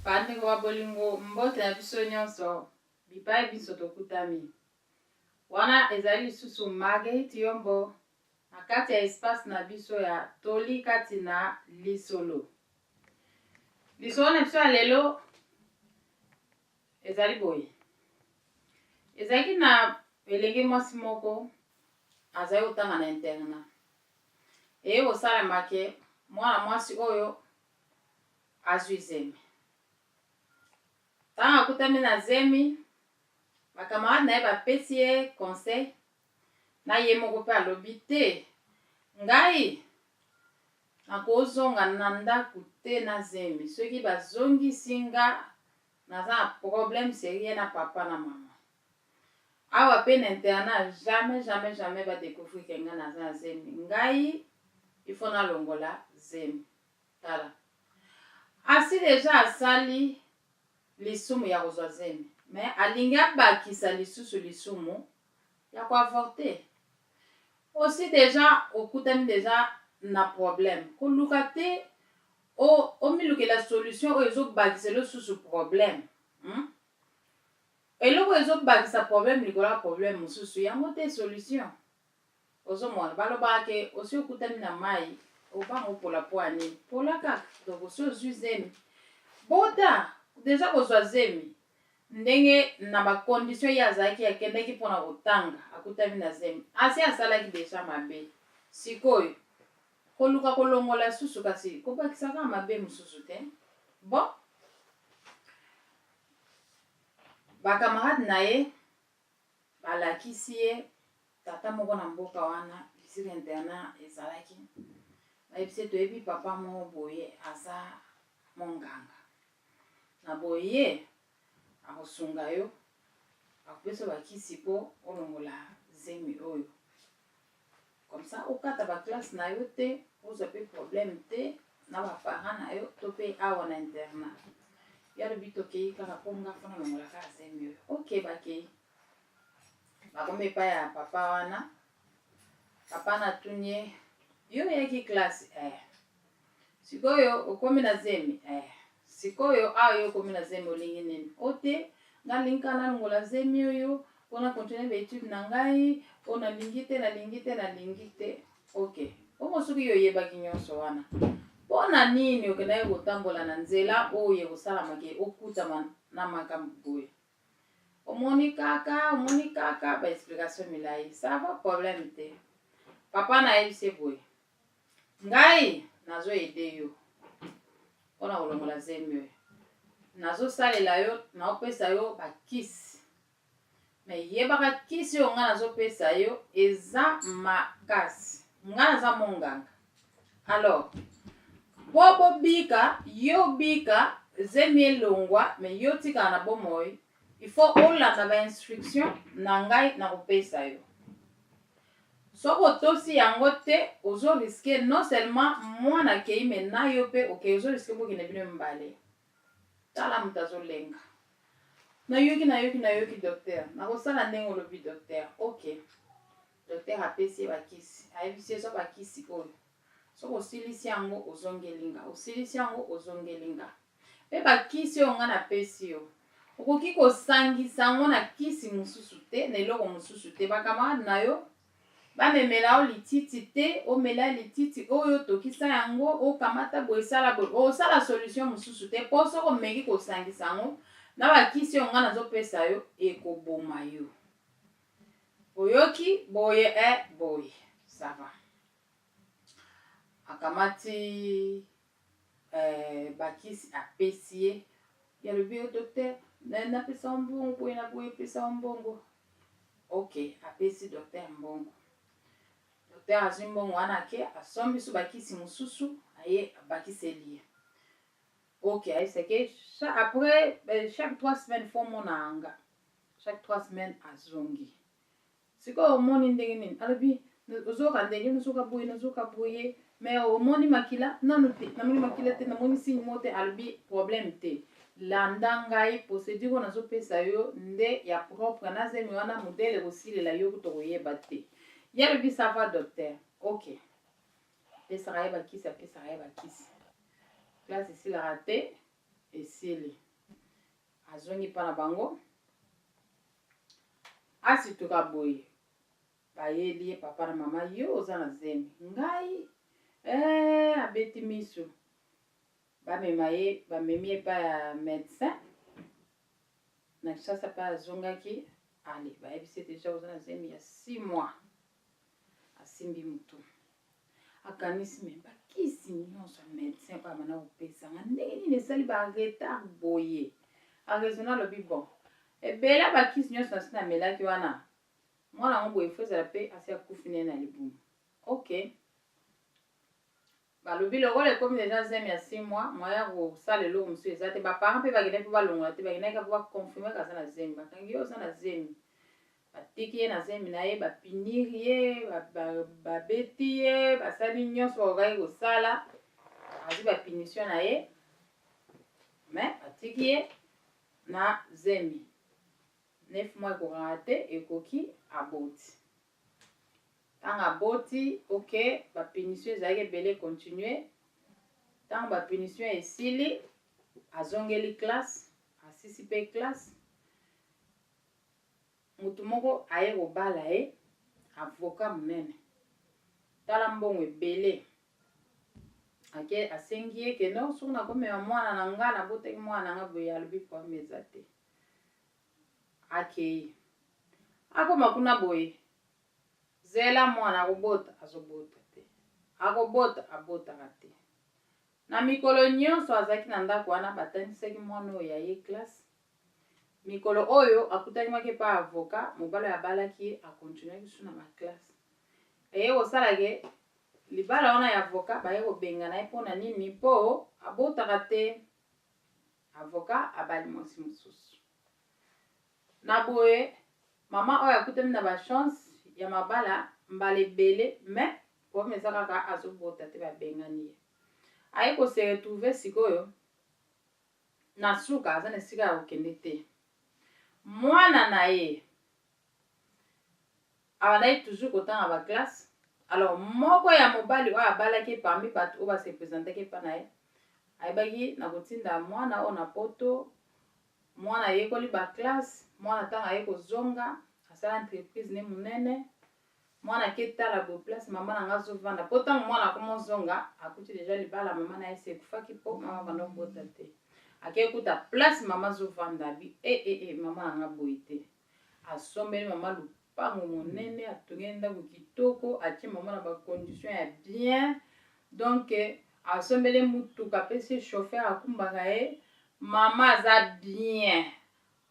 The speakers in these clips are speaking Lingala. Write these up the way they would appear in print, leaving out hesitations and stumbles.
Pande kwa bolingo mbote na biso nyonso bipai biso tokutami. Wana ezali susu Marguerite Yombo na kati ya espace na biso ya toli kati na lisolo. Lisolo na biso ya lelo ezali boye. Ezali na elenge mwasi moko azali otanga na interna. Osala make mwana mwasi oyo azwi zemi. Tanga kutami na zemi, bakamarade na ye bapesi ye conseil na ye moko pe alobi te ngai nakozonga na ndako te na zemi soki bazongisi nga naza na problème sérieux na papa na mama. Awa pe na internat jamais ba découvrir que nga naza na zemi. Ngai il faut na longola zemi. Tala. Asi deja asali lisumu ya kozwa zemi. Mais alingi abakisa lisusu lisumu ya koavorte. Aussi deja okutami deja na problème. Koluka te omiluke la solution oyo ezobakisa lisusu problème. Eloko ezobakisa problème likola problème mususu yango te solution. Ozomona balobaka ke osi okutami na mai obango pola poani. Pola kaka donc osi ozwi zemi. Bota deja kozwa zemi. Ndenge na ba condition ya azalaki akendaki mpona kotanga akutami na zemi. Asi asalaki deja mabe. Sikoyo koluka kolongola susu kasi kobakisaka mabe mususu te. Bon. Bakamarade na ye balakisi ye tata moko na mboka wana bisika internat ezalaki. Bayebisi toyebi papa moko boye aza monganga. Na boye akosunga yo akopesa bakisi po olongola zemi oyo. Comme ça okata ba classe na yo te ozwa pe problème te na ba parents na yo to pe awa na internat. Yalobi tokei kaka po nga fona longola ka zemi oyo. Ok bakei. Bakome pa ya papa wana. Papa na tunye yo yaki classe sikoyo okomi na zemi sikoyo ayo okomi na zemi olingi nini ote nalinga na longola zemi oyo pona continuer ba étude na ngai pona lingi te ok omo soki yo yebaki nyonso wana pona nini okenda yo kotambola na nzela oyo kosala make okutama na makambo boye omoni kaka ba explication milai ça va problème te. Papa na yebise boye ngai nazo ede yo mpona kolongola zemi oyo nazosalela yo naopesa yo bakisi me yebaka kisi oyo nga nazopesa yo eza makasi nga naza monganga. Alors po bobika yo bika zemi elongwa me yo tikala na bomoi il faut olanda ba instruction na ngai na kopesa yo. Soko tosi yango te ozo riske non seulement mwana kei me na yo pe oke ozo riske bokende bino mbale. Tala mutazo lenga. Na yoki docteur. Na kosala ndenge olobi docteur. Ok. Docteur apesi bakisi. Ayebisi so bakisi oyo. Soko osilisi yango ozongelinga. Pe bakisi oyo nga na pesi yo. Okoki kosangisa yango na kisi mususu te, na eloko mususu te. Bakamarade na yo bamemela o lititi te, omela lititi oyo tokisa yango okamata boye sala boye osala solution mususu te po soko omeki kosangisa yango na bakisi oyo nga nazopesa yo ekoboma yo. Oyoki boye boye ça va. Akamati bakisi apesi ye yalobi yo docteur napesa mbongo boye na boye pesa mbongo. Ok apesi docteur mbongo. Docteur azwi mbongo wana ke asombi su bakisi mususu aye abakiseli ye. Ok ayeseke après chaque 3 semaines fo mona anga. Chaque 3 semaines azongi. Siko omoni ndenge nini alobi ozoka ndenge nazoka boye mais omoni makila nanu te namoni makila te namoni signe mote alobi problème te. Landa ngai procédure nazopesa yo nde ya propre na zemi wana modèle kosilela yo kutokoyeba te. Yalobi ça va docteur. Ok. Pesa bakisi. Classe ici la raté. esili azongi pa na bango asituka boye bayeli papa na mama yo oza na zemi ngai abeti miso bamemi epa ya médecin na Kinshasa pa azongaki ale bayebisi deja oza na zemi ya 6 mois asimbi mutu akanisi me bakisi nyonso ya médecin pa bana kopesanga ndenge nini esali baretard boye araisonna alobi bon ebele bakisi nyonso nasi namelaki wana mwana yango boye fo ezala mpe asi akufi nene na libumu ok balobi lokola ekomi deja zemi ya 6 mois moya kosala eloko mosusu eza te baparent mpe bakendaki mpo balongola te bakendaki mpo bakonfirme kaza na zemi bakangi ye oza na zemi batiki ye na zemi na ye bapiniri ye babeti ye basali nyonso bakokaki kosala azwi bapunition na ye me batiki ye na zemi 9 mois ekokaka te ekoki aboti ntango aboti ok bapunition ezalaki ebele continue ntango bapunition esili azongeli classe asisi mpe classe mutu moko aye kobala ye avocat monene tala mbongo ebele ake asengi ye keno soki nakomema mwana na nga nabotaki mwana na nga boye alobi problème eza te akei akoma kuna boye zela mwana akobota azobota te akobota abotaka te na mikolo nyonso azalaki na ndako wana batangisaki mwana oyo ya ye classe mikolo oyo akutanimaki pa avocat mobala abalaki ye akontinuaki su na baklasse eye kosalake libala wana ya avocat baye kobengana ye mpo na nini mpo abotaka te avocat abali mwasi mosusu na boye mama oyo akutami na bachance ya mabala mbala ebele me problème eza kaka azobota te babengani ye aye kose retrouve sikoyo na suka aza na esika ya kokende te mwana na ye abandaki toujours kotanga baklasse alors moko ya mobali oyo abalaki parmi bato oyo base présentaki epa na ye ayebaki na kotinda mwana oyo na poto mwana ayekoli baklasse mwana ntango aye kozonga asala entreprise ne monene mwana aketala bo place mama na nga azovanda mpo ntango mwana akomozonga akuti deja libala mama na ye se ekufaki mpo mama banda kobota te akekuta place mama azovanda abi mama na nga boye te asombeli mama lupango monene atongeli ndako kitoko atie mama na bacondition ya bien donc asombeli mutuka apesi chauffeur akumbaka ye mama aza bien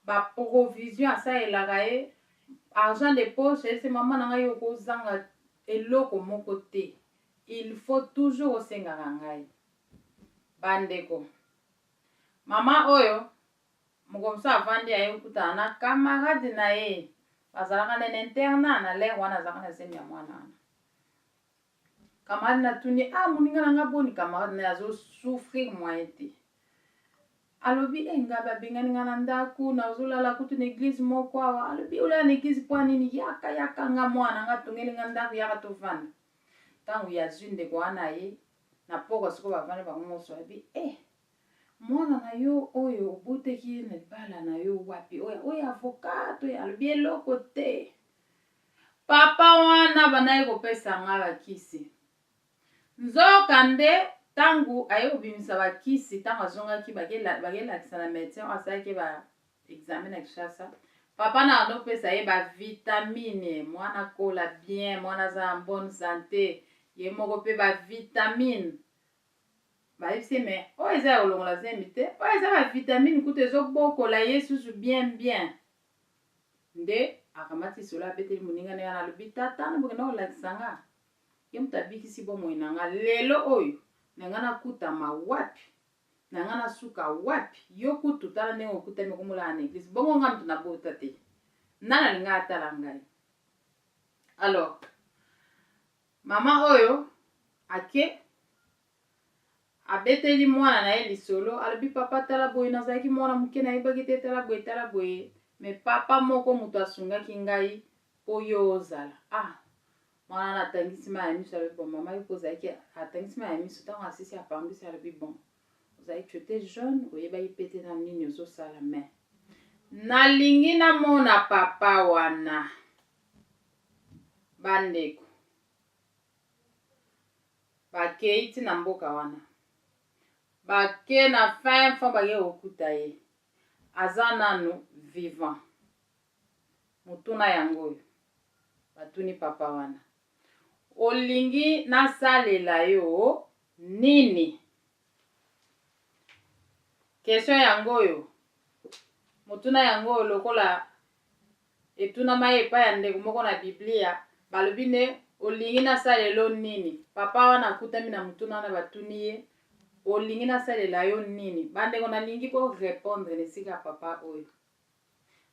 baprovision asalelaka ye argent de poche ese mama na ngai okozanga eloko moko te il faut toujours osengaka ngai bandeko mama oyo mokomoso avandi aye kokutana na camarade na ye bazalaka na internat na lere wana azalaka na zemi ya mwana wana camarade natuni moninga na nga boni camarade na ye azosouffrir moye te alobi nga babengani nga na ndako nazolala kutu na eglize moko awa alobi olala na eglize mpo nini yaka nga mwana nga tongeli nga ndako yaka tovanda ntango yazwi ndeko wana ye na poko siko bavandi bango moso abi mwana na yo oyo oboteki na libala na yo wapi oyo avocat oyo alobi eloko te papa wana banaye kopesa nga bakisi nzoka nde ntango aye kobimisa bakisi ntango azongaki bakelakisa na médecin oyo asalaki baexamen na Kinshasa papa na andopesa ye bavitamine mwana kola bien mwana aza en bonne santé ye moko mpe bavitamine bayebisi me oyo eza ya kolongola zemi te oyo eza bavitamine kutu ezobokola ye susu bien nde akamati solo abeteli moninga ne wana alobi tata nabokenda kolakisa nga ye moto abikisi bomoi na nga lelo oyo na nga nakutama wapi na nga nasuka wapi yo kutu tala ndenge okutami okomolaka na eglise bongo nga moto nabota te nani alinga atala ngai alors mama oyo ake abeteli mwana na ye lisolo alobi papa tala boye nazalaki mwana moke nayebaki te tala boye me papa moko moto asungaki ngai po yo ozala mwana na atangisi ma ya miso alobi bon mama yo kozalaki atangisi ma ya miso ntango asisi apangwisi alobi bon tu étais jeune, oyeba ipete na nini ozosala me. Nalingi namona papa wana. Bandeko. Bakei ti na mboka wana. Bake na fin bage okuta ye. Aza nanu vivant. Mutuna yango. Batuni papa wana. Olingi nasalela yo nini? Question yango yo. Mutuna yango lokola etuna maye pa ya ndeko moko na Biblia. Balobi ne olingi nasalela nini? Papa wana akutami na mutuna wana batuni ye. Olingi nasalela yo nini? Bandeko nalingi po répondre nesika papa oyo.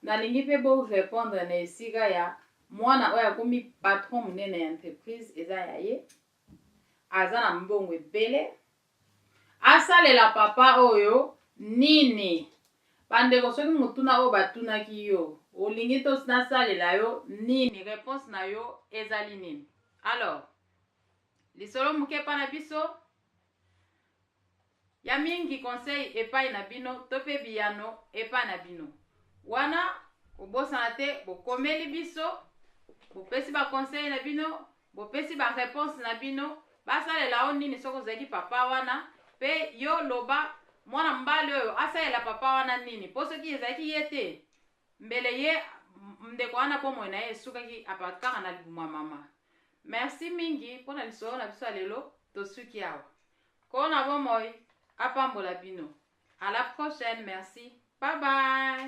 Nalingi pe bo répondre na esika ya mwana oyo akomi patron munene ya entreprise eza ya ye. Aza na mbongo ebele. Asalela papa oyo nini? Bandeko soki mutuna oyo batunaki yo. Olingi to nasalela yo nini? Réponse na yo ezali nini? Alors, lisolo muke pa na biso. Ya mingi conseil epai na bino, tope biyano epai na bino. Wana, obosana te, bokomeli biso, bopesi ba conseil na bino, bopesi ba réponse na bino, basalela o nini soko zaki papa wana, pe yo loba, mwana mbali oyo, asalela papa wana nini, po soki ezaki yete, mbele ye, mdeko wana po mwena ye, sukaki apatkaka na libuma mama. Merci mingi, pona lisolo na biso alelo, tosuki awa. Kona bo moi, apambola bino. À la prochaine, merci. Bye bye.